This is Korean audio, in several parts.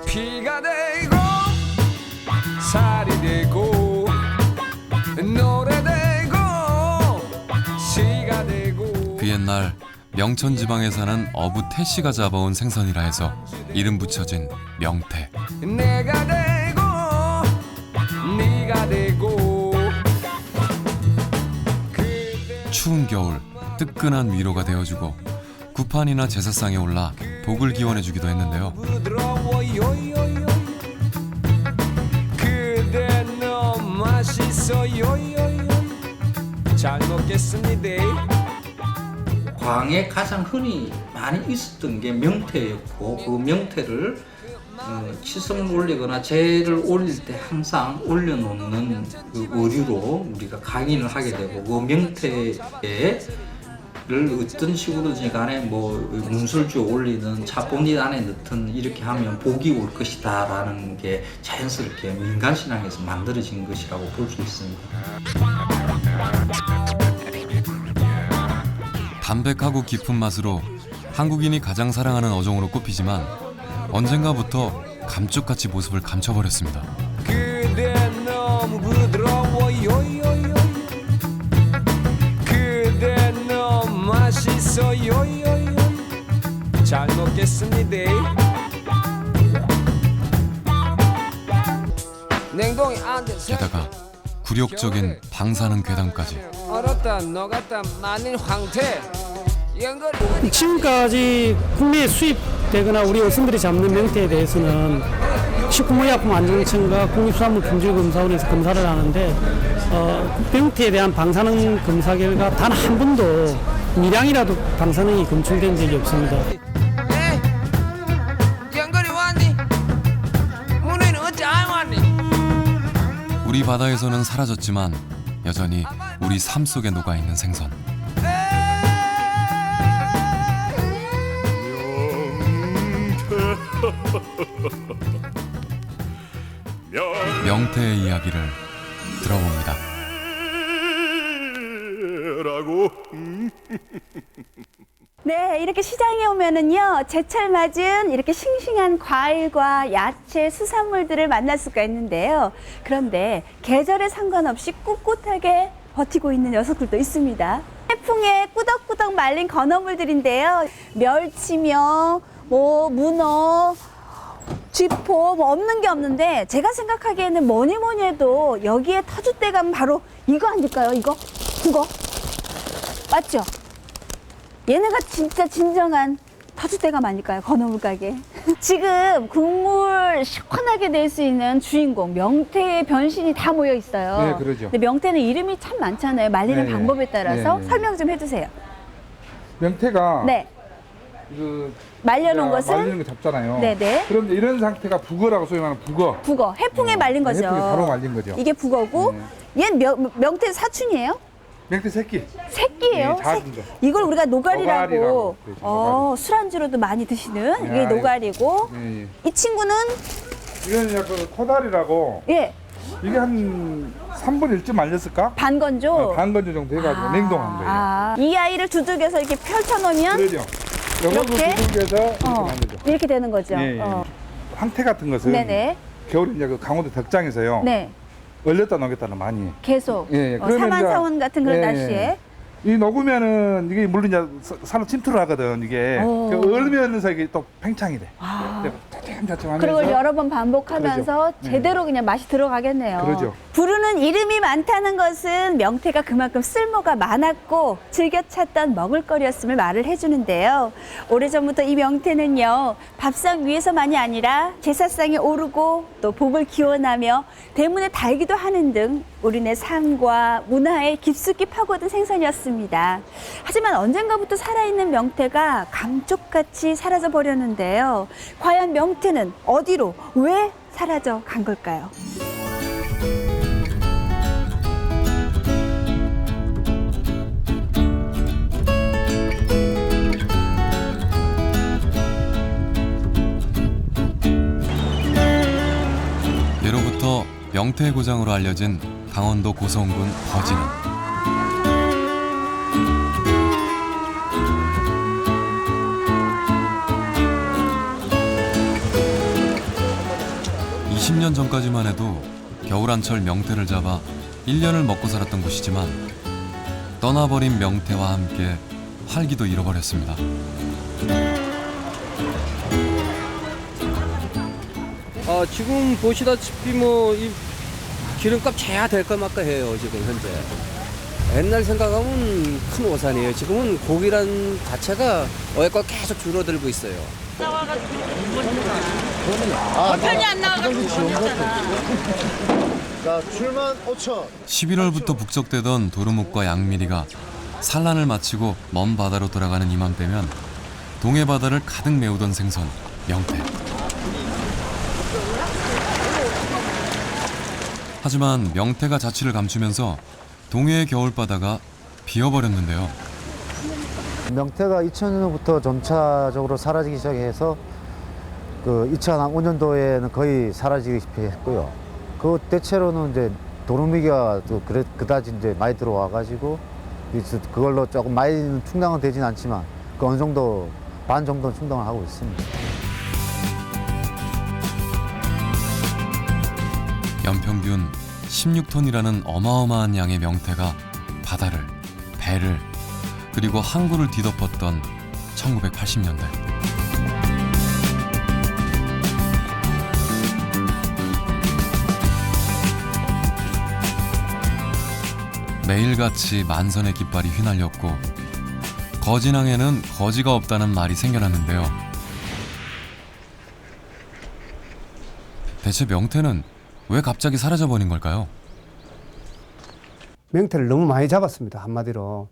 피가 되고 살이 되고 노래 되고 시가 되고. 그 옛날 명천 지방에 사는 어부 태씨가 잡아온 생선이라 해서 이름 붙여진 명태. 내가 되고 네가 되고. 추운 겨울 뜨끈한 위로가 되어주고 구판이나 제사상에 올라 복을 기원해주기도 했는데요. 부드러워요요요 그대 너무 맛있어요요요 잘 먹겠습니다. 광에 가장 흔히 많이 있었던 게 명태였고, 그 명태를 치성을 올리거나 제를 올릴 때 항상 올려놓는 그 의류로 우리가 강인을 하게 되고, 그 명태를 어떤 식으로든지 간에 뭐 문술주 올리든 차봉리 안에 넣든 이렇게 하면 복이 올 것이다 라는 게 자연스럽게 민간신앙에서 만들어진 것이라고 볼 수 있습니다. 담백하고 깊은 맛으로 한국인이 가장 사랑하는 어종으로 꼽히지만 언젠가부터 감쪽같이 모습을 감춰버렸습니다. 그대 너무 부드러워요요요 그대 너무 맛있어요요요 잘 먹겠습니다. 냉동이 안 돼. 게다가 굴욕적인 방사능 괴담까지. 얼었다 녹았다 마늘 황태 연거리. 지금까지 국내에 수입되거나 우리 어선들이 잡는 명태에 대해서는 식품의약품안전청과 국립수산물품질검사원에서 검사를 하는데 명태에 대한 방사능 검사 결과 단 한 번도 미량이라도 방사능이 검출된 적이 없습니다. 네 연거리 왔니? 문에는 어째 안 왔니? 우리 바다에서는 사라졌지만 여전히 우리 삶 속에 녹아있는 생선. 명태의 이야기를 들어봅니다. 네, 이렇게 시장에 오면은요, 제철 맞은 이렇게 싱싱한 과일과 야채, 수산물들을 만날 수가 있는데요. 그런데 계절에 상관없이 꿋꿋하게 버티고 있는 녀석들도 있습니다. 해풍에 꾸덕꾸덕 말린 건어물들인데요. 멸치며, 문어, 쥐포, 없는 게 없는데 제가 생각하기에는 뭐니 해도 여기에 터줏대감 바로 이거 아닐까요? 이거? 그거? 맞죠? 얘네가 진짜 진정한 터줏대감 아닐까요? 건어물 가게. 지금 국물 시원하게 낼 수 있는 주인공 명태의 변신이 다 모여 있어요. 네, 그러죠. 근데 명태는 이름이 참 많잖아요. 말리는 네, 방법에 따라서 네, 네. 설명 좀 해주세요. 명태가 네, 그 말려놓은 것을 말리는 거 잡잖아요. 네네. 그런데 이런 상태가 북어라고 소위 말하는 북어. 북어, 해풍에 말린 거죠. 해풍에 바로 말린 거죠. 이게 북어고, 얘는 명태 사춘이에요? 명태 새끼. 새끼예요. 네, 작은 거. 이걸 우리가 노가리라고, 노가리라고 그러죠, 노가리. 술안주로도 많이 드시는 이게 예, 노가리고, 예, 예. 이 친구는 이건 약간 코다리라고 예 이게 한 3분 1쯤 말렸을까? 반건조. 반건조 정도 해가지고 냉동한 거예요. 이 아이를 두들겨서 이렇게 펼쳐놓으면 그러죠. 요거를 이렇게? 두들겨서 이렇게 만들죠. 이렇게 되는 거죠. 예, 예. 황태 같은 것은 네네. 겨울에 이제 그 강원도 덕장에서요. 네, 얼렸다 녹였다는 많이. 계속. 예, 예. 그러면 사만사원 이제- 같은 그런 예, 예. 날씨에. 이 녹으면은 이게 물론 이제 살로 침투를 하거든 이게. 오. 그 얼면서 이게 또 팽창이 돼. 자칫하면서. 그리고 여러 번 반복하면서 그러죠. 제대로 그냥 맛이 들어가겠네요. 그러죠. 부르는 이름이 많다는 것은 명태가 그만큼 쓸모가 많았고 즐겨 찾던 먹을거리였음을 말을 해주는데요. 오래전부터 이 명태는요, 밥상 위에서만이 아니라 제사상에 오르고 또 복을 기원하며 대문에 달기도 하는 등 우리네 삶과 문화에 깊숙이 파고든 생선이었습니다. 하지만 언젠가부터 살아있는 명태가 감쪽같이 사라져 버렸는데요. 과연 명태는 어디로, 왜 사라져 간 걸까요? 예로부터 명태의 고장으로 알려진 강원도 고성군 거진은 20년 전까지만 해도 겨울한철 명태를 잡아 1년을 먹고 살았던 곳이지만 떠나버린 명태와 함께 활기도 잃어버렸습니다. 지금 보시다시피 뭐 이 기름값 제야 될까 말까 해요 지금 현재. 옛날 생각하면 큰 오산이에요. 지금은 고기란 자체가 어제껏 계속 줄어들고 있어요. 편이 안 나와가지고 자, 출만 5천. 11월부터 북적대던 도루묵과 양미리가 산란을 마치고 먼 바다로 돌아가는 이맘때면 동해 바다를 가득 메우던 생선 명태. 하지만 명태가 자취를 감추면서 동해의 겨울바다가 비어버렸는데요. 명태가 2000년부터 점차적으로 사라지기 시작해서 그 2005년도에는 거의 사라지기 했고요. 그 대체로는 이제 도루묵이가 또 그다지 이제 많이 들어와가지고 그걸로 조금 많이는 충당은 되진 않지만 그 어느 정도 반 정도는 충당을 하고 있습니다. 연평균 16톤이라는 어마어마한 양의 명태가 바다를, 배를, 그리고 항구를 뒤덮었던 1980년대. 매일같이 만선의 깃발이 휘날렸고 거진항에는 거지가 없다는 말이 생겨났는데요. 대체 명태는 왜 갑자기 사라져버린 걸까요? 명태를 너무 많이 잡았습니다. 한마디로.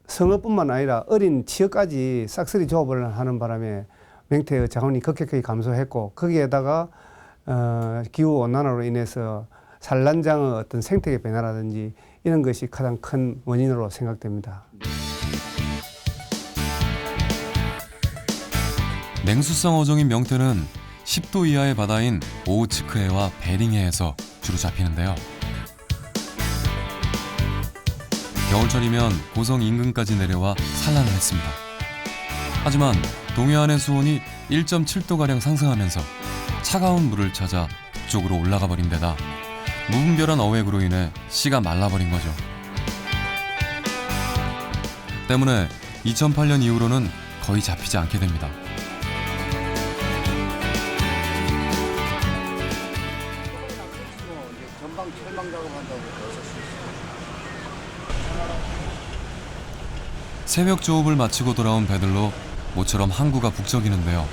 성어뿐만 아니라 어린 치어까지 싹쓸이 조업을 하는 바람에 명태의 자원이 급격하게 감소했고 거기에다가 기후온난화로 인해서 산란장의 어떤 생태계 변화라든지 이런 것이 가장 큰 원인으로 생각됩니다. 냉수성 어종인 명태는 10도 이하의 바다인 오호츠크해와 베링해에서 주로 잡히는데요. 겨울철이면 고성 인근까지 내려와 산란을 했습니다. 하지만 동해안의 수온이 1.7도가량 상승하면서 차가운 물을 찾아 북쪽으로 올라가 버린 데다 무분별한 어획으로 인해 씨가 말라버린 거죠. 때문에 2008년 이후로는 거의 잡히지 않게 됩니다. 새벽 조업을 마치고 돌아온 배들로 모처럼 항구가 북적이는데요.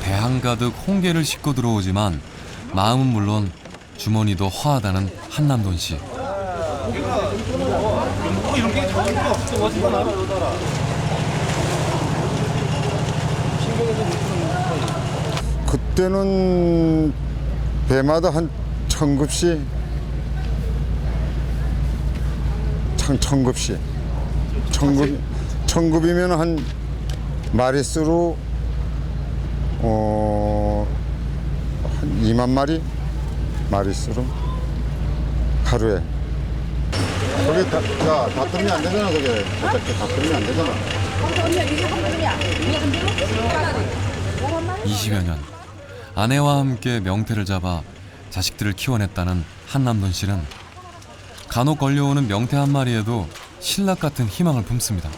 배 한가득 홍게를 싣고 들어오지만 마음은 물론 주머니도 허하다는 한남돈 씨. 그때는 배마다 한 1000급씩, 1000급씩. 1000급이면 한 마리수로 한 2만 마리 마리수로 하루에. 그게 다 뜨면 안 되잖아. 그게 어차피 다 뜨면 안 되잖아. 20여 년 아내와 함께 명태를 잡아 자식들을 키워냈다는 한남돈 씨는 간혹 걸려오는 명태 한 마리에도 신락 같은 희망을 품습니다.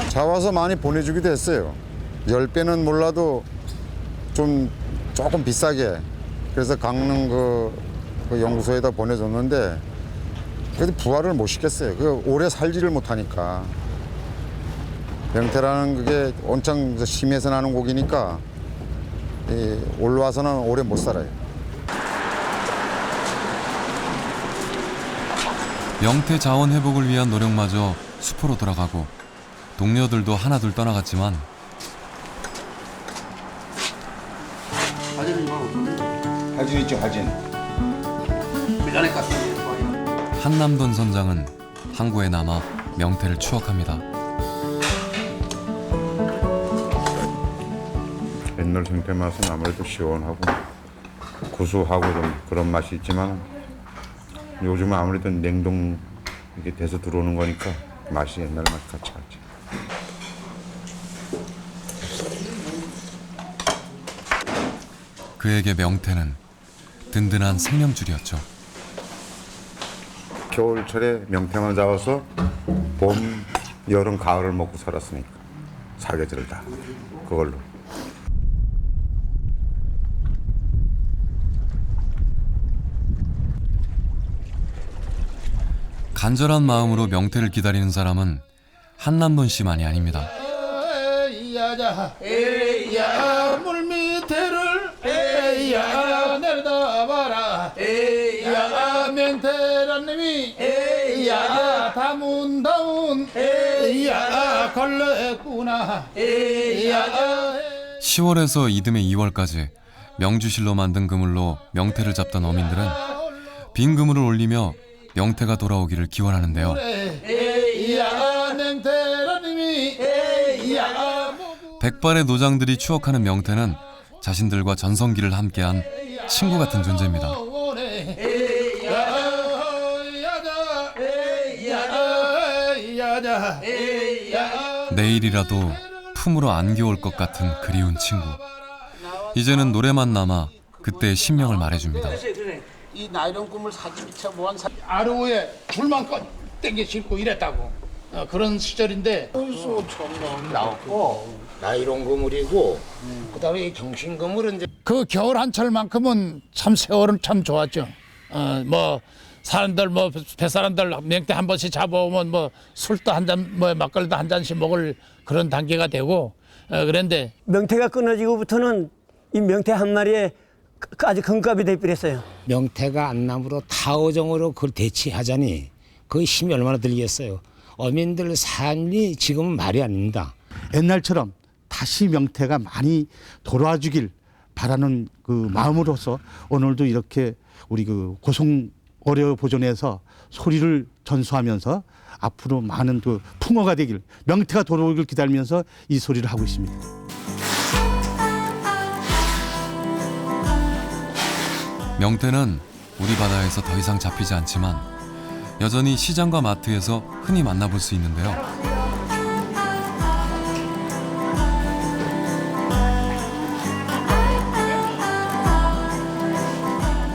잡아서 많이 보내주기도 했어요. 10배는 몰라도 조금 비싸게. 그래서 강릉 그 연구소에다 보내줬는데 그래도 부활을 못 시켰어요. 오래 살지를 못하니까. 명태라는 그게 온창 심해서 나는 고기니까 올라와서는 오래 못 살아요. 명태 자원 회복을 위한 노력마저 수포로 돌아가고 동료들도 하나둘 떠나갔지만 하진 있죠, 하진. 한남돈 선장은 항구에 남아 명태를 추억합니다. 옛날 생태 맛은 아무래도 시원하고 고소하고 좀 그런 맛이 있지만 요즘은 아무래도 냉동 이게 돼서 들어오는 거니까 맛이 옛날 맛 같이 하지. 그에게 명태는 든든한 생명줄이었죠. 겨울철에 명태만 잡아서 봄, 여름, 가을을 먹고 살았으니까 사계절을 다 그걸로. 간절한 마음으로 명태를 기다리는 사람은 한남돈 씨만이 아닙니다. 에이야자 에이야 물 밑에를 에이야 내려다봐라 에이야 명태라님이 에이야 다문 에이야 걸렸구나 에이야 10월에서 이듬해 2월까지 명주실로 만든 그물로 명태를 잡던 어민들은 빈 그물을 올리며 명태가 돌아오기를 기원하는데요. 에이야 명태라님이 에이야 백발의 노장들이 추억하는 명태는 자신들과 전성기를 함께한 친구 같은 존재입니다. 내일이라도 품으로 안겨올 것 같은 그리운 친구. 이제는 노래만 남아 그때의 심령을 말해줍니다. 이 나이론 꿈을 사진 미쳐 모한 아르오에 줄만 땡겨 싣고 이랬다고 그런 시절인데 벌써 처음 나왔고 나이론 그물이고 그다음에 이 경신 그물은 이제 그 겨울 한철만큼은 참 세월은 참 좋았죠. 뭐 사람들 뭐 뱃사람들 명태 한 번씩 잡아오면 뭐 술도 한 잔 뭐 막걸리도 한 잔씩 먹을 그런 단계가 되고 그런데 명태가 끊어지고부터는 이 명태 한 마리에 아주 금값이 돼버렸어요. 명태가 안남으로 타오정으로 그걸 대치하자니 그 힘이 얼마나 들겠어요. 어민들 삶이 지금은 말이 아닙니다. 옛날처럼 다시 명태가 많이 돌아주길 바라는 그 마음으로서 오늘도 이렇게 우리 그 고성어려 보존에서 소리를 전수하면서 앞으로 많은 그 풍어가 되길 명태가 돌아오길 기다리면서 이 소리를 하고 있습니다. 명태는 우리 바다에서 더 이상 잡히지 않지만 여전히 시장과 마트에서 흔히 만나볼 수 있는데요.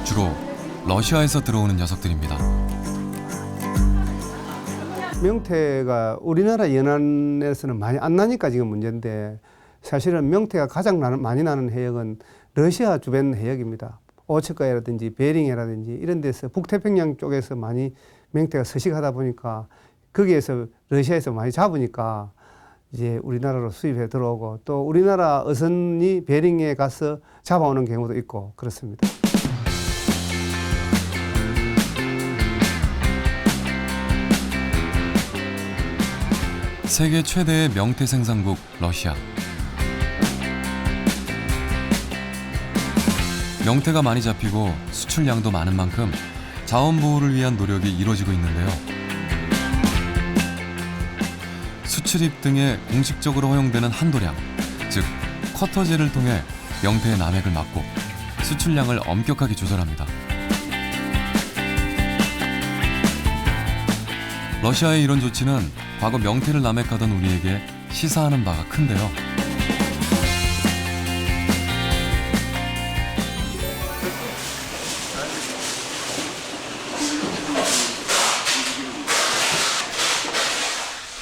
주로 러시아에서 들어오는 녀석들입니다. 명태가 우리나라 연안에서는 많이 안 나니까 지금 문제인데 사실은 명태가 가장 많이 나는 해역은 러시아 주변 해역입니다. 오츠카이라든지 베링해라든지 이런 데서 북태평양 쪽에서 많이 명태가 서식하다 보니까 거기에서 러시아에서 많이 잡으니까 이제 우리나라로 수입해 들어오고 또 우리나라 어선이 베링에 가서 잡아오는 경우도 있고 그렇습니다. 세계 최대의 명태 생산국 러시아. 명태가 많이 잡히고 수출량도 많은 만큼 자원 보호를 위한 노력이 이루어지고 있는데요. 수출입 등에 공식적으로 허용되는 한도량, 즉 쿼터제를 통해 명태의 남획을 막고 수출량을 엄격하게 조절합니다. 러시아의 이런 조치는 과거 명태를 남획하던 우리에게 시사하는 바가 큰데요.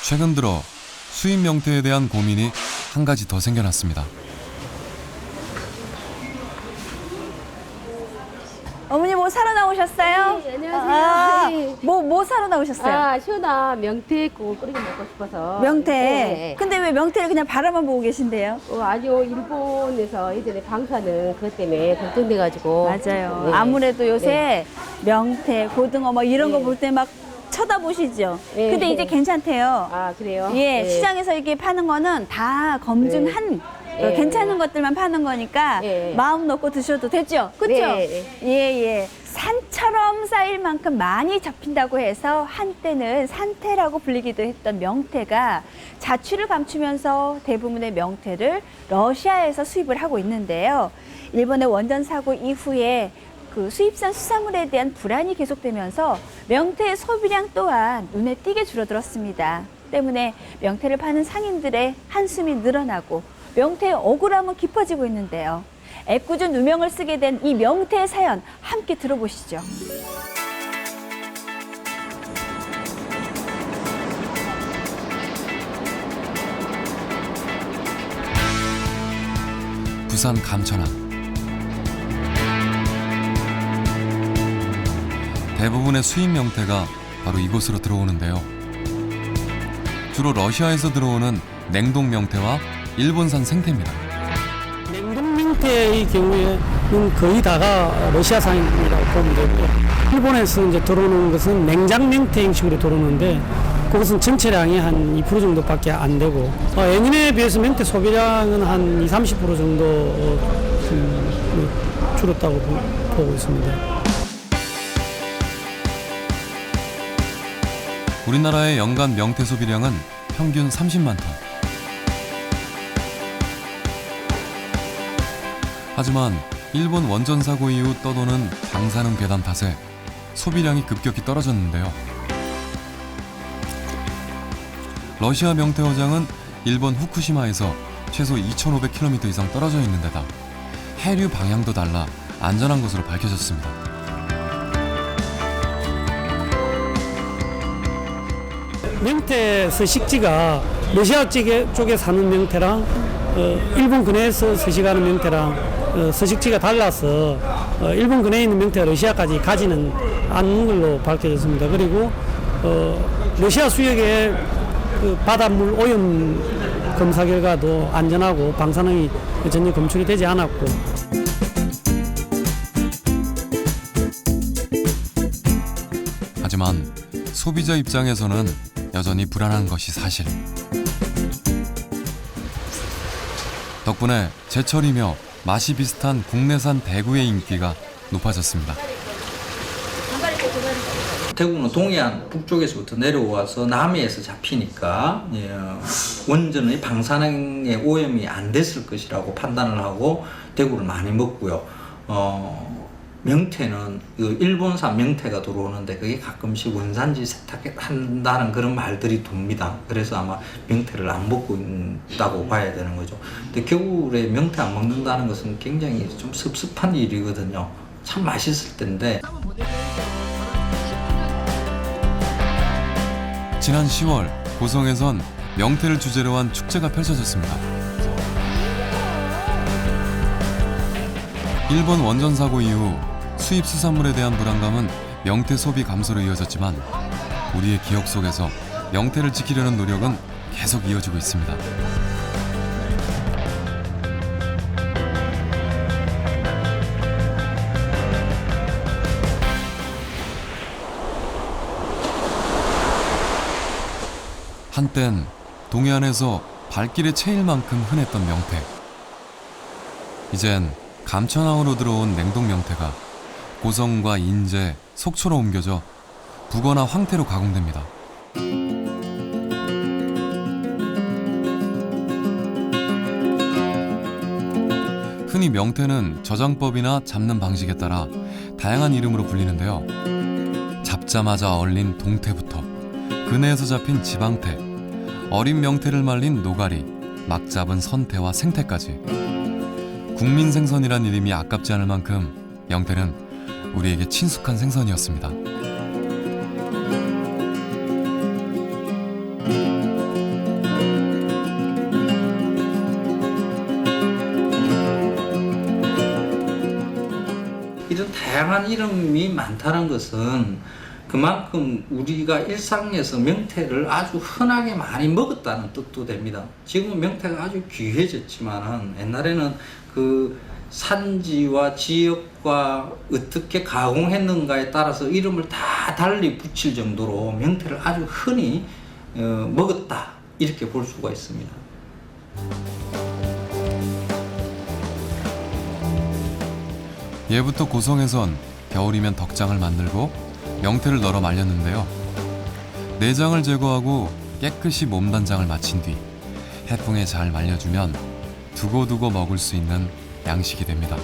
최근 들어 수입 명태에 대한 고민이 한 가지 더 생겨났습니다. 어머니 뭐 사러 나오셨어요? 네, 안녕하세요. 뭐 사러 나오셨어요? 시원한 명태국 끓여 먹고 싶어서. 명태. 네. 근데 왜 명태를 그냥 바라만 보고 계신데요? 아주 일본에서 예전에 방사는 그것 때문에 걱정돼가지고. 맞아요. 네. 아무래도 요새 네. 명태, 고등어 뭐 이런 거 네. 볼 때 막 쳐다보시죠? 네. 근데 이제 괜찮대요. 아, 그래요? 예, 네. 시장에서 이렇게 파는 거는 다 검증한 예. 괜찮은 것들만 파는 거니까 예. 마음 놓고 드셔도 되죠? 그렇죠? 네. 예. 산처럼 쌓일 만큼 많이 잡힌다고 해서 한때는 산태라고 불리기도 했던 명태가 자취를 감추면서 대부분의 명태를 러시아에서 수입을 하고 있는데요. 일본의 원전 사고 이후에 그 수입산 수산물에 대한 불안이 계속되면서 명태의 소비량 또한 눈에 띄게 줄어들었습니다. 때문에 명태를 파는 상인들의 한숨이 늘어나고 명태의 억울함은 깊어지고 있는데요. 애꿎은 누명을 쓰게 된 이 명태의 사연 함께 들어보시죠. 부산 감천항. 대부분의 수입 명태가 바로 이곳으로 들어오는데요. 주로 러시아에서 들어오는 냉동 명태와 일본산 생태입니다. 냉동 명태의 경우에는 거의 다가 러시아산이라고 보면 되고요. 일본에서 이제 들어오는 것은 냉장 명태 형식으로 들어오는데 그것은 전체량이 한 2% 정도밖에 안 되고 예년에 비해서 명태 소비량은 한 20-30% 정도 줄었다고 보고 있습니다. 우리나라의 연간 명태 소비량은 평균 30만 톤. 하지만 일본 원전 사고 이후 떠도는 방사능 괴담 탓에 소비량이 급격히 떨어졌는데요. 러시아 명태 어장은 일본 후쿠시마에서 최소 2,500km 이상 떨어져 있는 데다 해류 방향도 달라 안전한 것으로 밝혀졌습니다. 명태 서식지가 러시아 쪽에 사는 명태랑 일본 근해에서 서식하는 명태랑 서식지가 달라서 일본 근해에 있는 명태가 러시아까지 가지는 않는 걸로 밝혀졌습니다. 그리고 러시아 수역의 그 바닷물 오염 검사 결과도 안전하고 방사능이 전혀 검출이 되지 않았고 하지만 소비자 입장에서는 여전히 불안한 것이 사실. 덕분에 제철이며 맛이 비슷한 국내산 대구의 인기가 높아졌습니다. 대구는 동해안 북쪽에서부터 내려와서 남해에서 잡히니까 원전의 방사능의 오염이 안 됐을 것이라고 판단을 하고 대구를 많이 먹고요. 명태는 일본산 명태가 들어오는데 그게 가끔씩 원산지 세탁한다는 그런 말들이 돕니다. 그래서 아마 명태를 안 먹고 있다고 봐야 되는 거죠. 근데 겨울에 명태 안 먹는다는 것은 굉장히 좀 섭섭한 일이거든요. 참 맛있을 텐데. 지난 10월 고성에선 명태를 주제로 한 축제가 펼쳐졌습니다. 일본 원전 사고 이후 수입 수산물에 대한 불안감은 명태 소비 감소로 이어졌지만 우리의 기억 속에서 명태를 지키려는 노력은 계속 이어지고 있습니다. 한땐 동해안에서 발길에 채일 만큼 흔했던 명태. 이젠 감천항으로 들어온 냉동 명태가 고성과 인제, 속초로 옮겨져 북어나 황태로 가공됩니다. 흔히 명태는 저장법이나 잡는 방식에 따라 다양한 이름으로 불리는데요. 잡자마자 얼린 동태부터 근해에서 잡힌 지방태, 어린 명태를 말린 노가리, 막 잡은 선태와 생태까지 국민 생선이란 이름이 아깝지 않을 만큼 명태는 우리에게 친숙한 생선이었습니다. 이런 다양한 이름이 많다는 것은 그만큼 우리가 일상에서 명태를 아주 흔하게 많이 먹었다는 뜻도 됩니다. 지금은 명태가 아주 귀해졌지만은 옛날에는 그 산지와 지역과 어떻게 가공했는가에 따라서 이름을 다 달리 붙일 정도로 명태를 아주 흔히 먹었다 이렇게 볼 수가 있습니다. 예부터 고성에선 겨울이면 덕장을 만들고 명태를 널어 말렸는데요. 내장을 제거하고 깨끗이 몸단장을 마친 뒤 해풍에 잘 말려주면 두고두고 먹을 수 있는 양식이 됩니다.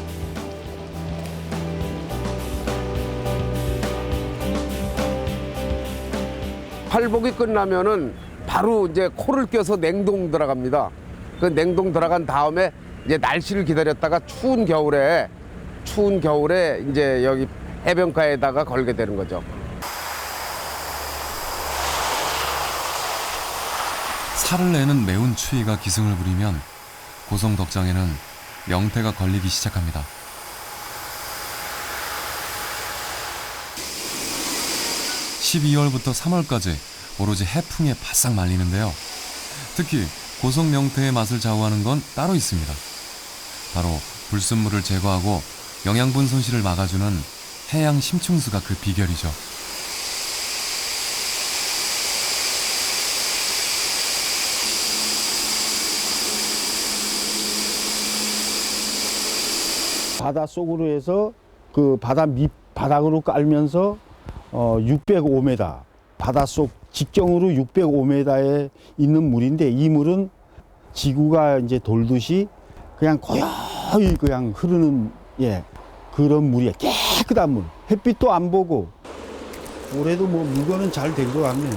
팔복이 끝나면은 바로 이제 코를 껴서 냉동 들어갑니다. 그 냉동 들어간 다음에 이제 날씨를 기다렸다가 추운 겨울에 이제 여기 해변가에다가 걸게 되는 거죠. 살을 내는 매운 추위가 기승을 부리면 고성 덕장에는 명태가 걸리기 시작합니다. (12월부터) (3월까지) 오로지 해풍에 바싹 말리는데요. 특히 고성 명태의 맛을 좌우하는 건 따로 있습니다. 바로 불순물을 제거하고 영양분 손실을 막아주는 해양 심층수가 그 비결이죠. 바닷속으로 해서 그 바닥으로 깔면서 605m 바닷속 직경으로 605m에 있는 물인데, 이 물은 지구가 이제 돌듯이 그냥 고요히 그냥 흐르는 그런 물이에요. 깨끗한 물. 햇빛도 안 보고. 올해도 뭐 물건은 잘 된 것 같네요.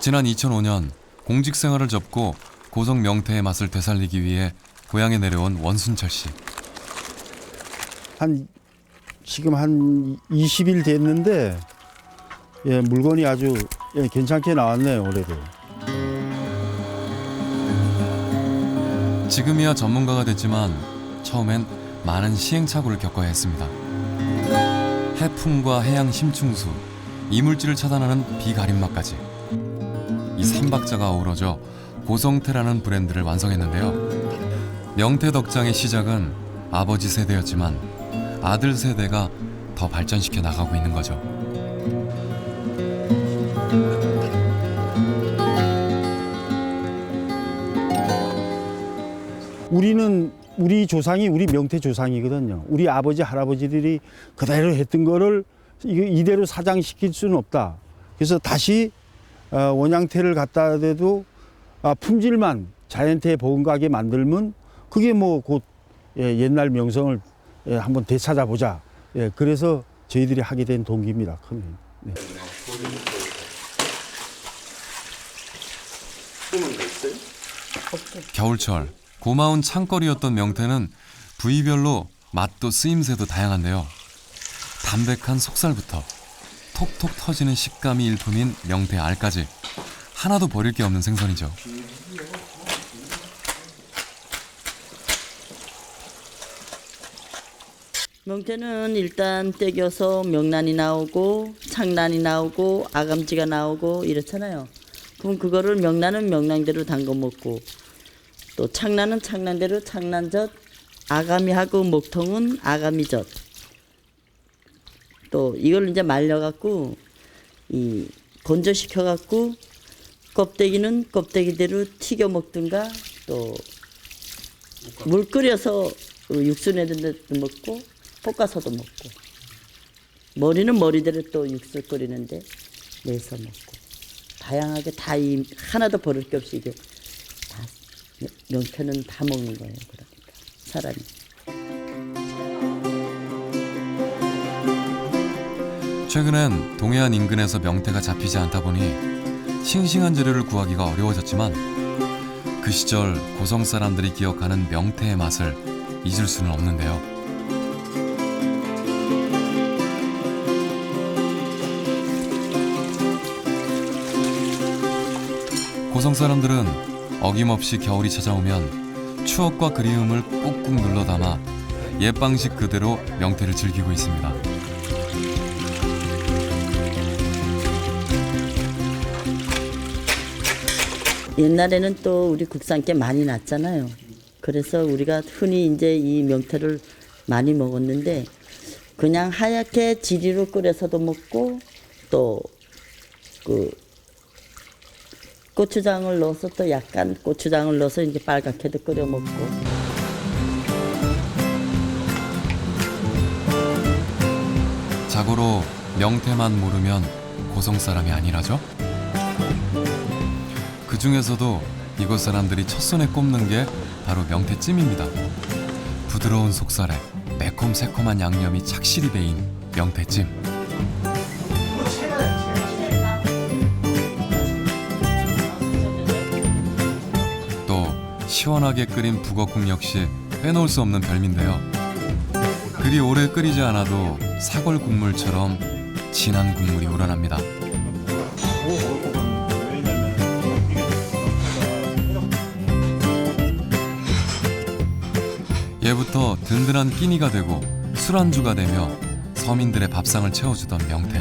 지난 2005년 공직 생활을 접고 고성 명태의 맛을 되살리기 위해 고향에 내려온 원순철 씨. 지금 한 20일 됐는데 물건이 아주 괜찮게 나왔네요, 올해도. 지금이야 전문가가 됐지만 처음엔 많은 시행착오를 겪어야 했습니다. 해풍과 해양 심층수, 이물질을 차단하는 비가림막까지. 이 삼박자가 어우러져 고성태라는 브랜드를 완성했는데요. 명태 덕장의 시작은 아버지 세대였지만 아들 세대가 더 발전시켜 나가고 있는 거죠. 우리 조상이 우리 명태 조상이거든요. 우리 아버지 할아버지들이 그대로 했던 거를 이대로 사장시킬 수는 없다. 그래서 다시 원양태를 갖다 대도 품질만 자연태 보건가게 만들면 그게 뭐 곧 옛날 명성을 한번 되찾아보자. 그래서 저희들이 하게 된 동기입니다. 네. 겨울철 고마운 창거리였던 명태는 부위별로 맛도 쓰임새도 다양한데요. 담백한 속살부터 톡톡 터지는 식감이 일품인 명태 알까지 하나도 버릴 게 없는 생선이죠. 명태는 일단 떼겨서 명란이 나오고 창란이 나오고 아감지가 나오고 이렇잖아요. 그럼 그거를 명란은 명란대로 담궈 먹고, 또 창란은 창란대로 창란젓, 아가미하고 목통은 아가미젓. 또 이걸 이제 말려갖고 건조시켜갖고 껍데기는 껍데기대로 튀겨 먹든가, 또 물 끓여서 육수 내는 데도 먹고 볶아서도 먹고, 머리는 머리대로 또 육수 끓이는데 내서 먹고, 다양하게 다 하나도 버릴 게 없이 이게 다 명태는 다 먹는 거예요. 그러니까 사람이. 최근엔 동해안 인근에서 명태가 잡히지 않다 보니 싱싱한 재료를 구하기가 어려워졌지만 그 시절 고성 사람들이 기억하는 명태의 맛을 잊을 수는 없는데요. 고성 사람들은 어김없이 겨울이 찾아오면 추억과 그리움을 꾹꾹 눌러 담아 옛 방식 그대로 명태를 즐기고 있습니다. 옛날에는 또 우리 국산게 많이 났잖아요. 그래서 우리가 흔히 이제 이 명태를 많이 먹었는데, 그냥 하얗게 지리로 끓여서도 먹고, 또 그 고추장을 넣어서 또 약간 고추장을 넣어서 이제 빨갛게도 끓여 먹고. 자고로 명태만 모르면 고성 사람이 아니라죠? 그 중에서도 이곳 사람들이 첫손에 꼽는 게 바로 명태찜입니다. 부드러운 속살에 매콤새콤한 양념이 착실히 배인 명태찜. 또 시원하게 끓인 북어국 역시 빼놓을 수 없는 별미인데요. 그리 오래 끓이지 않아도 사골 국물처럼 진한 국물이 우러납니다. 예부터 든든한 끼니가 되고 술안주가 되며 서민들의 밥상을 채워주던 명태.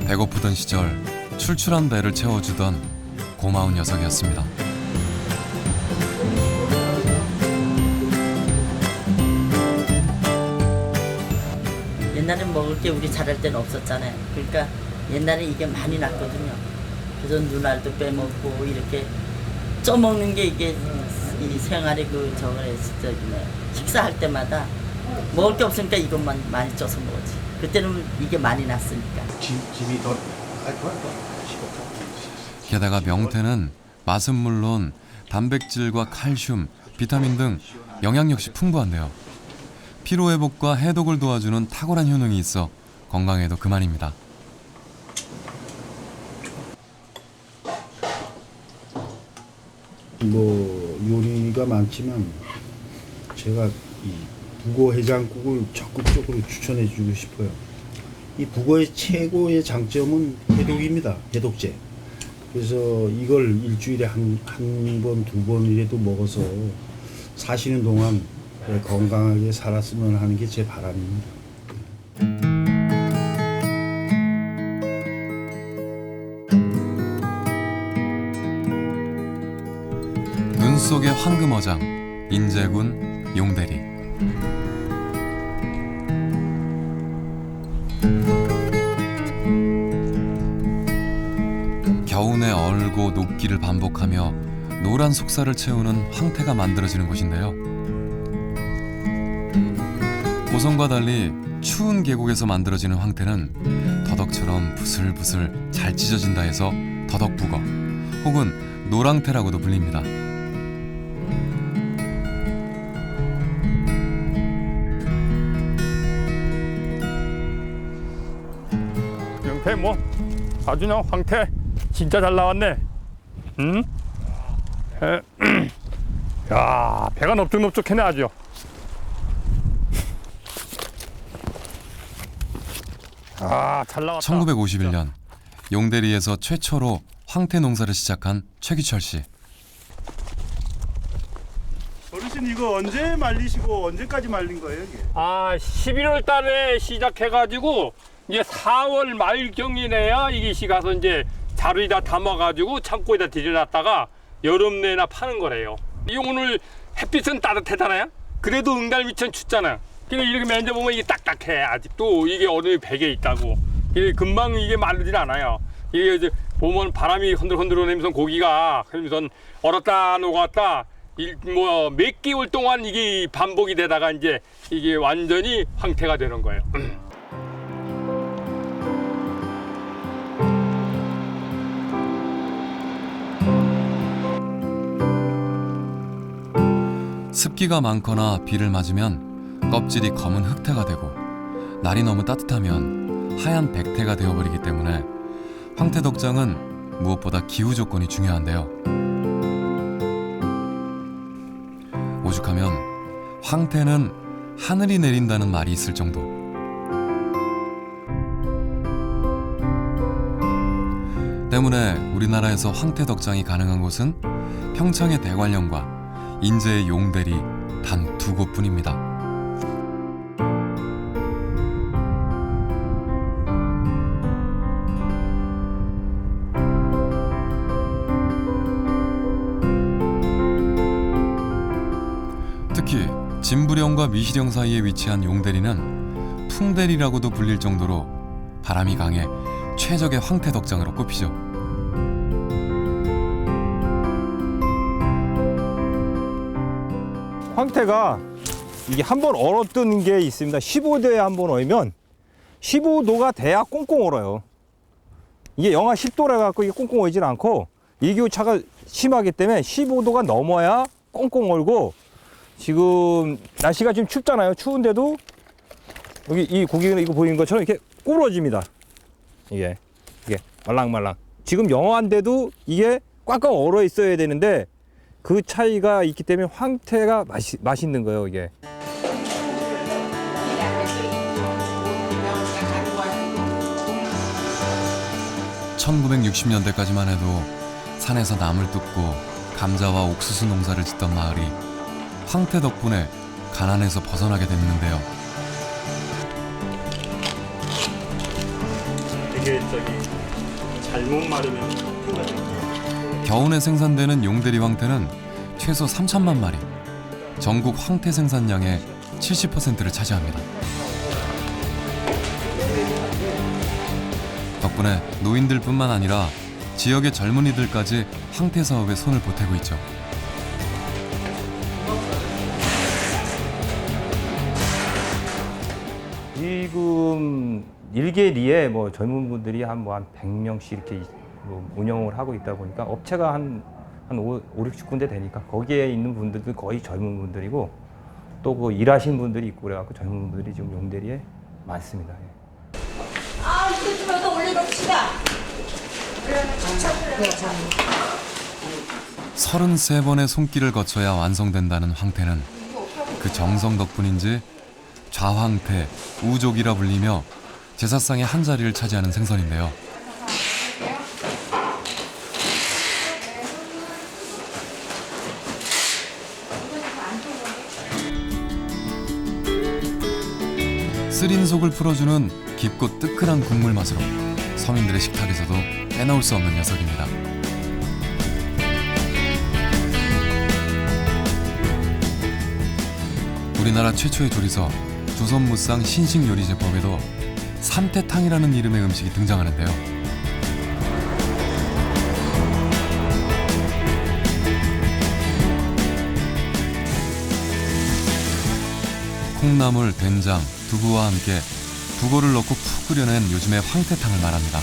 배고프던 시절 출출한 배를 채워주던 고마운 녀석이었습니다. 옛날에 먹을 게 우리 자랄 때는 없었잖아요. 그러니까 옛날에 이게 많이 났거든요. 그래서 눈알도 빼먹고 이렇게 쪄먹는 게 이게 이 생활의 그 저거에 진짜 식사할 때마다 먹을 게 없으니까 이것만 많이 쪄서 먹었지. 그때는 이게 많이 났으니까. 김이 더 게다가 명태는 맛은 물론 단백질과 칼슘, 비타민 등 영양 역시 풍부한데요. 피로회복과 해독을 도와주는 탁월한 효능이 있어 건강에도 그만입니다. 뭐 요리가 많지만 제가 이 북어 해장국을 적극적으로 추천해 주고 싶어요. 이 북어의 최고의 장점은 해독입니다. 해독제. 그래서 이걸 일주일에 한 번, 두 번이라도 먹어서 사시는 동안 건강하게 살았으면 하는 게 제 바람입니다. 눈 속의 황금어장, 인제군 용대리. 겨우내 얼고 녹기를 반복하며 노란 속살을 채우는 황태가 만들어지는 곳인데요. 고성과 달리 추운 계곡에서 만들어지는 황태는 더덕처럼 부슬부슬 잘 찢어진다 해서 더덕북어 혹은 노랑태라고도 불립니다. 명태 뭐 아주 그냥 황태 진짜 잘 나왔네. 응? 야, 배가 넓적넓적해네 아주. 아, 잘 나왔다. 1951년 용대리에서 최초로 황태 농사를 시작한 최기철 씨. 어르신 이거 언제 말리시고 언제까지 말린 거예요 이게? 아, 11월 달에 시작해가지고 이제 4월 말경이내야 이게 가서 이제 자루에다 담아가지고 창고에다 들여놨다가 여름 내나 파는 거래요. 이 오늘 햇빛은 따뜻하잖아요. 그래도 응달미천 춥잖아. 그러니까 이렇게 만져보면 이게 딱딱해. 아직도 이게 얼음이 배게 있다고. 이게 금방 이게 마르질 않아요. 이게 이제 보면 바람이 흔들흔들하면서 고기가 그러면서 얼었다 녹았다 뭐 몇 개월 동안 이게 반복이 되다가 이제 이게 완전히 황태가 되는 거예요. 습기가 많거나 비를 맞으면 껍질이 검은 흑태가 되고 날이 너무 따뜻하면 하얀 백태가 되어버리기 때문에 황태 덕장은 무엇보다 기후 조건이 중요한데요. 오죽하면 황태는 하늘이 내린다는 말이 있을 정도. 때문에 우리나라에서 황태 덕장이 가능한 곳은 평창의 대관령과 인제의 용대리 단 2곳뿐입니다. 특히 진부령과 미시령 사이에 위치한 용대리는 풍대리라고도 불릴 정도로 바람이 강해 최적의 황태 덕장으로 꼽히죠. 황태가 이게 한번 얼었던 게 있습니다. 15도에 한번 얼면 15도가 돼야 꽁꽁 얼어요. 이게 영하 10도라 갖고 이게 꽁꽁 얼질 않고 일교차가 심하기 때문에 15도가 넘어야 꽁꽁 얼고, 지금 날씨가 좀 춥잖아요. 추운데도 여기 이 고기는 이거 보이는 것처럼 이렇게 구부러집니다. 이게 말랑말랑. 지금 영하인데도 이게 꽉꽉 얼어 있어야 되는데 그 차이가 있기 때문에 황태가 맛있는 거예요, 이게. (1960년대까지만) 해도 산에서 나물 뜯고 감자와 옥수수 농사를 짓던 마을이 황태 덕분에 가난에서 벗어나게 됐는데요. 이게 잘못 마르면 겨우내 생산되는 용대리 황태는 최소 3천만 마리, 전국 황태 생산량의 70%를 차지합니다. 덕분에 노인들뿐만 아니라 지역의 젊은이들까지 황태 사업에 손을 보태고 있죠. 지금 일개리에 뭐 젊은 분들이 한 100명씩 이렇게 운영을 하고 있다 보니까 업체가 한 5, 60군데 되니까 거기에 있는 분들도 거의 젊은 분들이고, 또 그 일하신 분들이 있고 그래갖고 젊은 분들이 지금 용대리에 많습니다. 이거 좀 여기다 올려놓읍시다. 33번의 손길을 거쳐야 완성된다는 황태는 그 정성 덕분인지 좌황태, 우족이라 불리며 제사상의 한 자리를 차지하는 생선인데요. 쓰린 속을 풀어주는 깊고 뜨끈한 국물 맛으로 서민들의 식탁에서도 빼놓을 수 없는 녀석입니다. 우리나라 최초의 조리서 조선무쌍 신식요리제법에도 삼태탕이라는 이름의 음식이 등장하는데요. 콩나물, 된장, 두부와 함께 북어를 넣고 푹 끓여낸 요즘의 황태탕을 말합니다.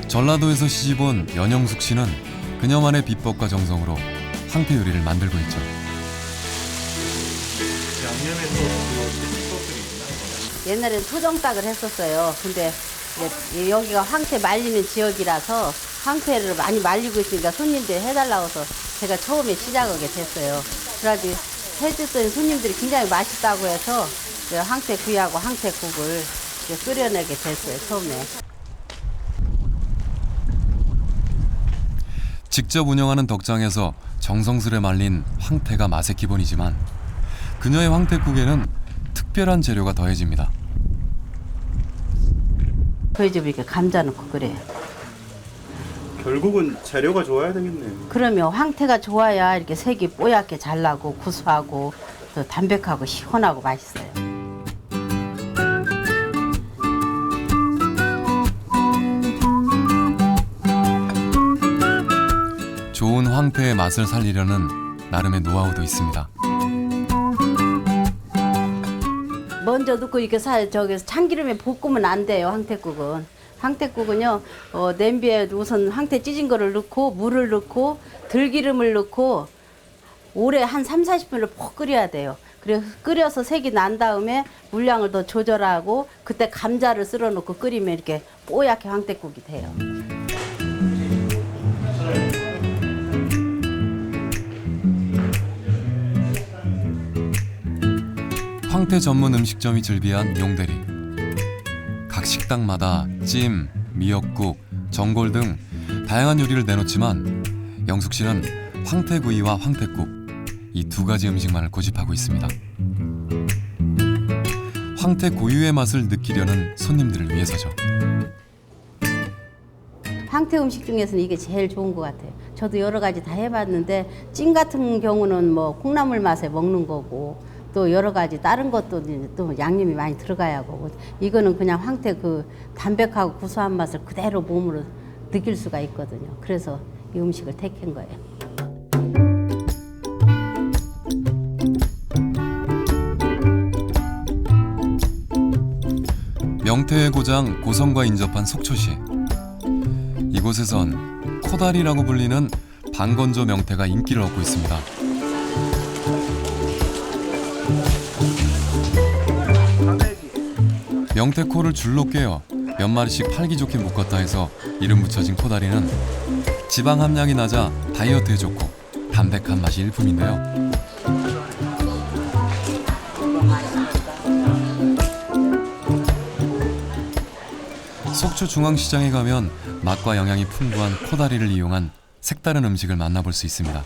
전라도에서 시집온 연영숙 씨는 그녀만의 비법과 정성으로 황태 요리를 만들고 있죠. 옛날에는 토종닭을 했었어요. 근데 이제 여기가 황태 말리는 지역이라서 황태를 많이 말리고 있으니까 손님들이 해달라고 해서 제가 처음에 시작하게 됐어요. 그래가지고 해줬더니 손님들이 굉장히 맛있다고 해서 황태 구이하고 황태국을 끓여내게 됐어요, 처음에. 직접 운영하는 덕장에서 정성스레 말린 황태가 맛의 기본이지만 그녀의 황태국에는 특별한 재료가 더해집니다. 저희 집에 이렇게 감자 넣고 끓여요. 결국은 재료가 좋아야 되겠네요. 그러면 황태가 좋아야 이렇게 색이 뽀얗게 잘 나고 구수하고 또 담백하고 시원하고 맛있어요. 좋은 황태의 맛을 살리려는 나름의 노하우도 있습니다. 먼저 넣고 이렇게 참기름에 볶으면 안 돼요, 황태국은. 황태국은요, 냄비에 우선 황태 찢은 거를 넣고 물을 넣고 들기름을 넣고 오래 한 30-40분을 푹 끓여야 돼요. 그래서 끓여서 색이 난 다음에 물량을 더 조절하고 그때 감자를 썰어 놓고 끓이면 이렇게 뽀얗게 황태국이 돼요. 황태 전문 음식점이 즐비한 용대리. 각 식당마다 찜, 미역국, 전골 등 다양한 요리를 내놓지만 영숙 씨는 황태구이와 황태국 이 두 가지 음식만을 고집하고 있습니다. 황태 고유의 맛을 느끼려는 손님들을 위해서죠. 황태 음식 중에서는 이게 제일 좋은 것 같아요. 저도 여러 가지 다 해봤는데 찜 같은 경우는 뭐 콩나물 맛에 먹는 거고 또 여러 가지 다른 것도 이제 또 양념이 많이 들어가야 하고 이거는 그냥 황태 그 담백하고 구수한 맛을 그대로 몸으로 느낄 수가 있거든요. 그래서 이 음식을 택한 거예요. 명태의 고장 고성과 인접한 속초시. 이곳에선 코다리라고 불리는 반건조 명태가 인기를 얻고 있습니다. 명태코를 줄로 깨어 몇 마리씩 팔기 좋게 묶었다 해서 이름 붙여진 코다리는 지방 함량이 낮아 다이어트에 좋고 담백한 맛이 일품인데요. 속초 중앙시장에 가면 맛과 영양이 풍부한 코다리를 이용한 색다른 음식을 만나볼 수 있습니다.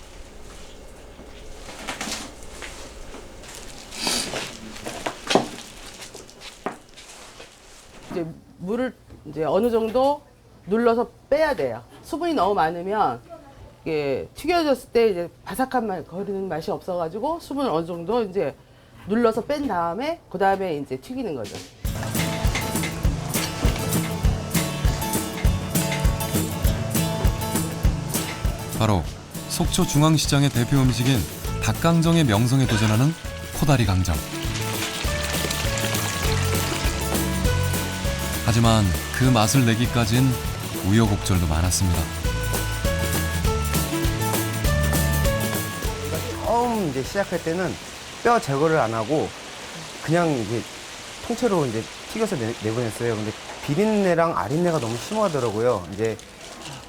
이제 물을 이제 어느 정도 눌러서 빼야 돼요. 수분이 너무 많으면 이게 튀겨졌을 때 이제 바삭한 맛, 거리는 맛이 없어가지고 수분을 어느 정도 이제 눌러서 뺀 다음에 그 다음에 이제 튀기는 거죠. 바로 속초 중앙시장의 대표 음식인 닭강정의 명성에 도전하는 코다리 강정. 하지만 그 맛을 내기까진 우여곡절도 많았습니다. 처음 이제 시작할 때는 뼈 제거를 안 하고 그냥 이게 통째로 이제 튀겨서 내보냈어요. 근데 비린내랑 아린내가 너무 심하더라고요. 이제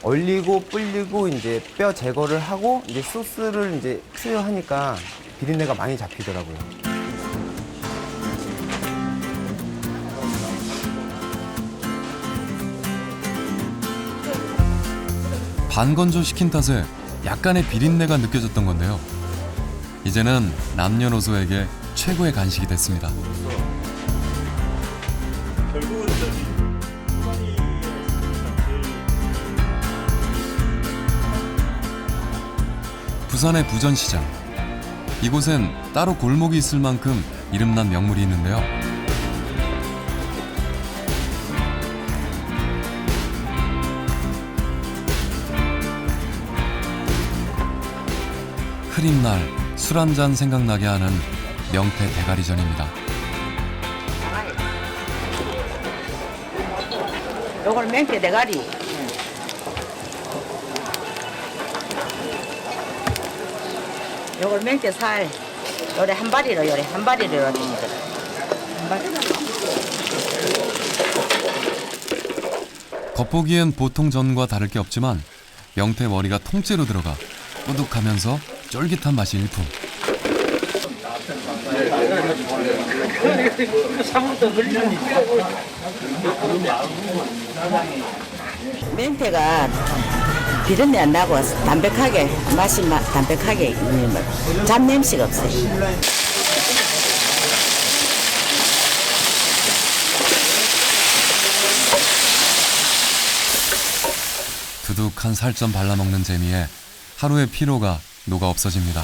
얼리고 불리고 이제 뼈 제거를 하고 이제 소스를 이제 투여하니까 비린내가 많이 잡히더라고요. 반건조 시킨 탓에 약간의 비린내가 느껴졌던 건데요. 이제는 남녀노소에게 최고의 간식이 됐습니다. 부산의 부전시장. 이곳엔 따로 골목이 있을 만큼 이름난 명물이 있는데요. 흐린 날 술 한잔 생각나게 하는 명태 대가리전입니다. 요걸 명태 대가리. 요걸 명태 살. 요래 한 바리로 한 바리로 됩니다. 한 바리. 겉보기엔 보통 전과 다를 게 없지만 명태 머리가 통째로 들어가 꾸덕하면서 쫄깃한 맛이 일품. 명태가 비린내 안 나고 담백하게 맛이 담백하게 잡냄새가 없어요. 두둑한 살점 발라먹는 재미에 하루의 피로가 녹아 없어집니다.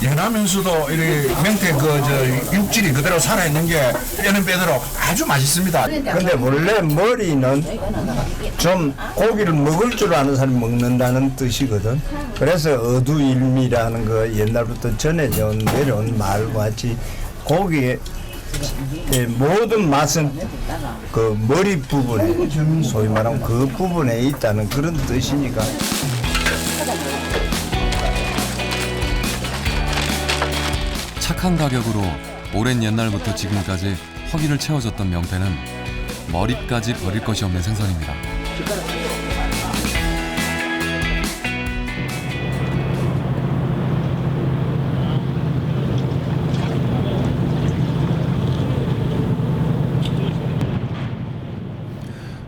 연하면서도 이 명태 육질이 그대로 살아있는 게 뼈는 뼈대로 아주 맛있습니다. 근데 원래 머리는 좀 고기를 먹을 줄 아는 사람이 먹는다는 뜻이거든. 그래서 어두일미라는 거 옛날부터 전해져 내려온 말과 같이 고기의 모든 맛은 그 머리 부분에 소위 말하면 그 부분에 있다는 그런 뜻이니까. 착한 가격으로 오랜 옛날부터 지금까지 허기를 채워줬던 명태는 머리까지 버릴 것이 없는 생선입니다.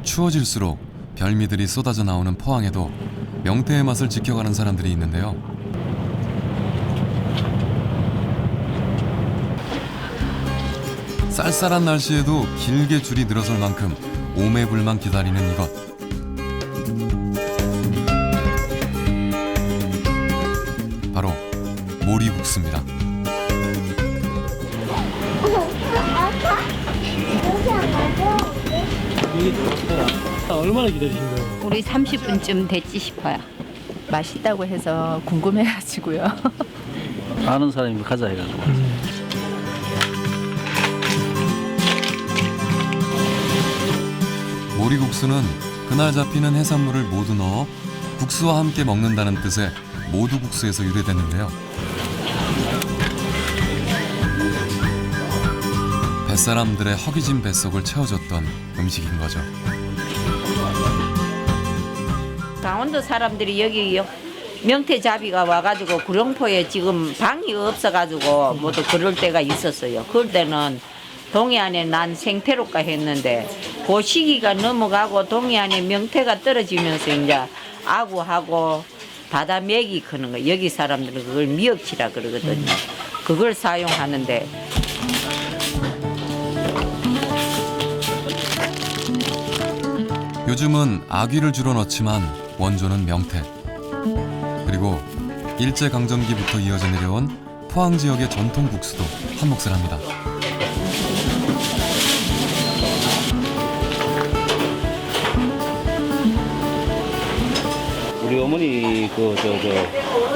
추워질수록 별미들이 쏟아져 나오는 포항에도 명태의 맛을 지켜가는 사람들이 있는데요. 쌀쌀한 날씨에도 길게 줄이 늘어설 만큼 오매불만 기다리는 이것. 바로 모리국수입니다. 얼마나 기다리신 거예요? 우리 30분쯤 됐지 싶어요. 맛있다고 해서 궁금해가지고요. 아는 사람이 가자 해가지고. 모리국수는 그날 잡히는 해산물을 모두 넣어 국수와 함께 먹는다는 뜻의 모두국수에서 유래됐는데요. 뱃사람들의 허기진 뱃속을 채워줬던 음식인 거죠. 강원도 사람들이 여기 명태잡이가 와가지고 구룡포에 지금 방이 없어가지고 모두 그럴 때가 있었어요. 그럴 때는 동해안에 난 생태로가 했는데 그 시기가 넘어가고 동해안에 명태가 떨어지면서 이제 아구하고 바다 맥이 크는 거. 여기 사람들은 그걸 미역치라 그러거든요. 그걸 사용하는데 요즘은 아귀를 주로 넣지만 원조는 명태. 그리고 일제강점기부터 이어져 내려온 포항 지역의 전통 국수도 한몫을 합니다. 우리 어머니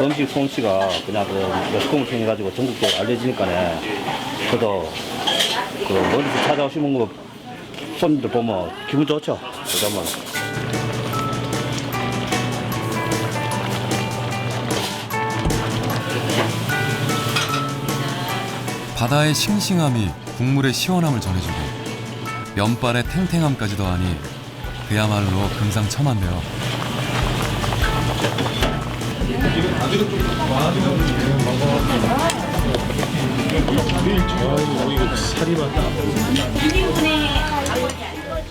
음식 솜씨가 그냥 매스컴을 통해 가지고 전국적으로 알려지니까네. 저도 멀리서 찾아오시는 거 손님들 보면 기분 좋죠. 그러면 바다의 싱싱함이 국물의 시원함을 전해주고 면발의 탱탱함까지 더하니 그야말로 금상첨화인데요.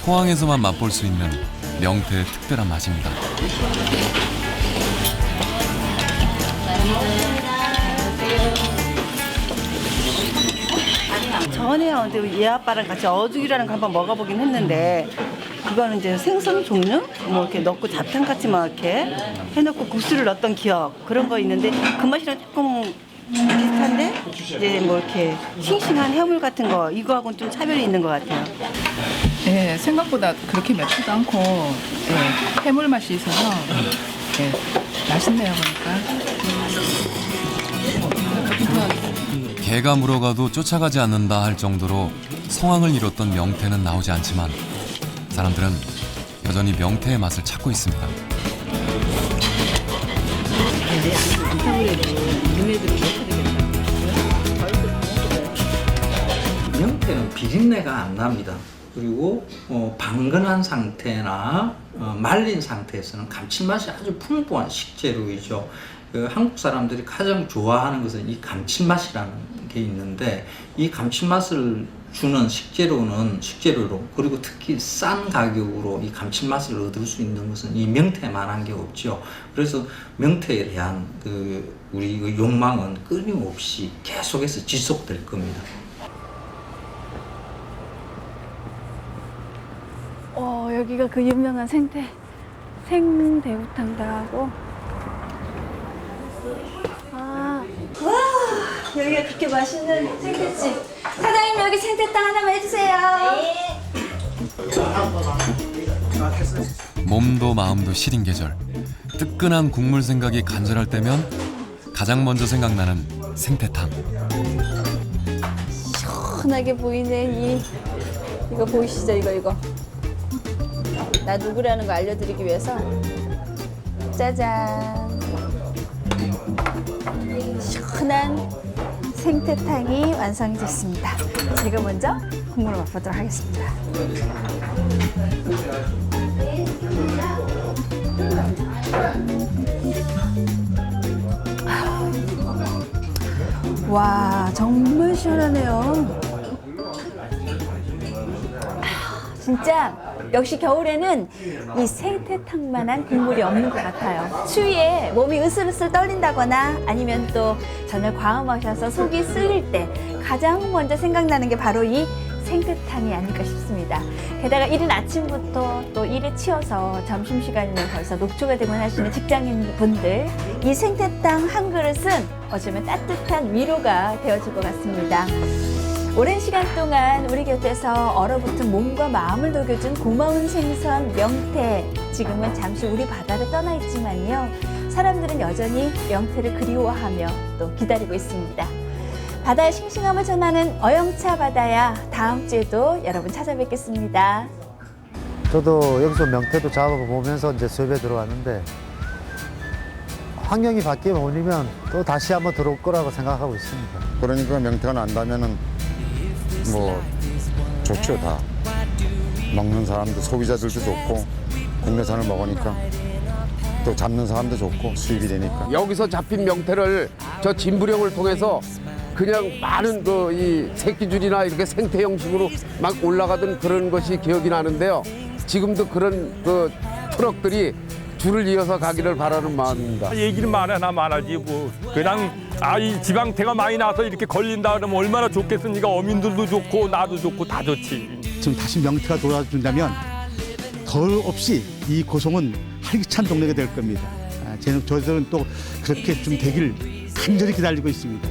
포항에서만 맛볼 수 있는 명태의 특별한 맛입니다. 전에요. 근데 얘 아빠랑 같이 어죽이라는 거 한번 먹어보긴 했는데 그거는 이제 생선 종류 뭐 이렇게 넣고 잡탕 같이 막 이렇게 해놓고 국수를 넣었던 기억 그런 거 있는데 그 맛이랑 조금 비슷한데 이제 뭐 이렇게 싱싱한 해물 같은 거 이거하고는 좀 차별이 있는 것 같아요. 네, 생각보다 그렇게 맵지도 않고 해물 맛이 있어서 맛있네요 보니까. 개가 물어가도 쫓아가지 않는다 할 정도로 성황을 이뤘던 명태는 나오지 않지만 사람들은 여전히 명태의 맛을 찾고 있습니다. 명태는 비린내가 안 납니다. 그리고 방건한 상태나 말린 상태에서는 감칠맛이 아주 풍부한 식재료이죠. 한국 사람들이 가장 좋아하는 것은 이 감칠맛이라는 게 있는데 이 감칠맛을 주는 식재료로 그리고 특히 싼 가격으로 이 감칠맛을 얻을 수 있는 것은 이 명태만한 게 없죠. 그래서 명태에 대한 우리 욕망은 끊임없이 계속해서 지속될 겁니다. 여기가 그 유명한 생대우탕도 하고. 와, 여기가 그렇게 맛있는 생태집. 사장님, 여기 생태탕 하나만 해주세요. 몸도 마음도 시린 계절. 뜨끈한 국물 생각이 간절할 때면 가장 먼저 생각나는 생태탕. 시원하게 보이네. 이거 보이시죠? 이거. 나 누구라는 거 알려드리기 위해서. 짜잔. 시원한 생태탕이 완성이 됐습니다. 제가 먼저 국물을 맛보도록 하겠습니다. 와, 정말 시원하네요. 진짜 역시 겨울에는 이 생태탕만한 국물이 없는 것 같아요. 추위에 몸이 으슬으슬 떨린다거나 아니면 또 전날 과음하셔서 속이 쓰릴 때 가장 먼저 생각나는 게 바로 이 생태탕이 아닐까 싶습니다. 게다가 이른 아침부터 또 일에 치여서 점심시간이면 벌써 녹초가 되곤 하시는 직장인분들, 이 생태탕 한 그릇은 어쩌면 따뜻한 위로가 되어줄 것 같습니다. 오랜 시간 동안 우리 곁에서 얼어붙은 몸과 마음을 녹여준 고마운 생선 명태, 지금은 잠시 우리 바다를 떠나 있지만요, 사람들은 여전히 명태를 그리워하며 또 기다리고 있습니다. 바다의 싱싱함을 전하는 어영차 바다야, 다음 주에도 여러분 찾아뵙겠습니다. 저도 여기서 명태도 잡아보면서 이제 수협에 들어왔는데, 환경이 바뀌면 오면 또 다시 한번 들어올 거라고 생각하고 있습니다. 그러니까 명태가 난다면은 뭐 좋죠. 다 먹는 사람도, 소비자들도 좋고, 국내산을 먹으니까 또 잡는 사람도 좋고 수입이 되니까. 여기서 잡힌 명태를 저 진부령을 통해서 그냥 많은 이 새끼줄이나 이렇게 생태 형식으로 막 올라가던 그런 것이 기억이 나는데요. 지금도 그런 트럭들이 줄을 이어서 가기를 바라는 마음입니다. 얘기는 많아지 뭐 그냥 이 지방태가 많이 나서 이렇게 걸린다 그러면 얼마나 좋겠습니까? 어민들도 좋고 나도 좋고 다 좋지. 지금 다시 명태가 돌아준다면 덜 없이 이 고성은 활기찬 동네가 될 겁니다. 저희들은 또 그렇게 좀 되길 간절히 기다리고 있습니다.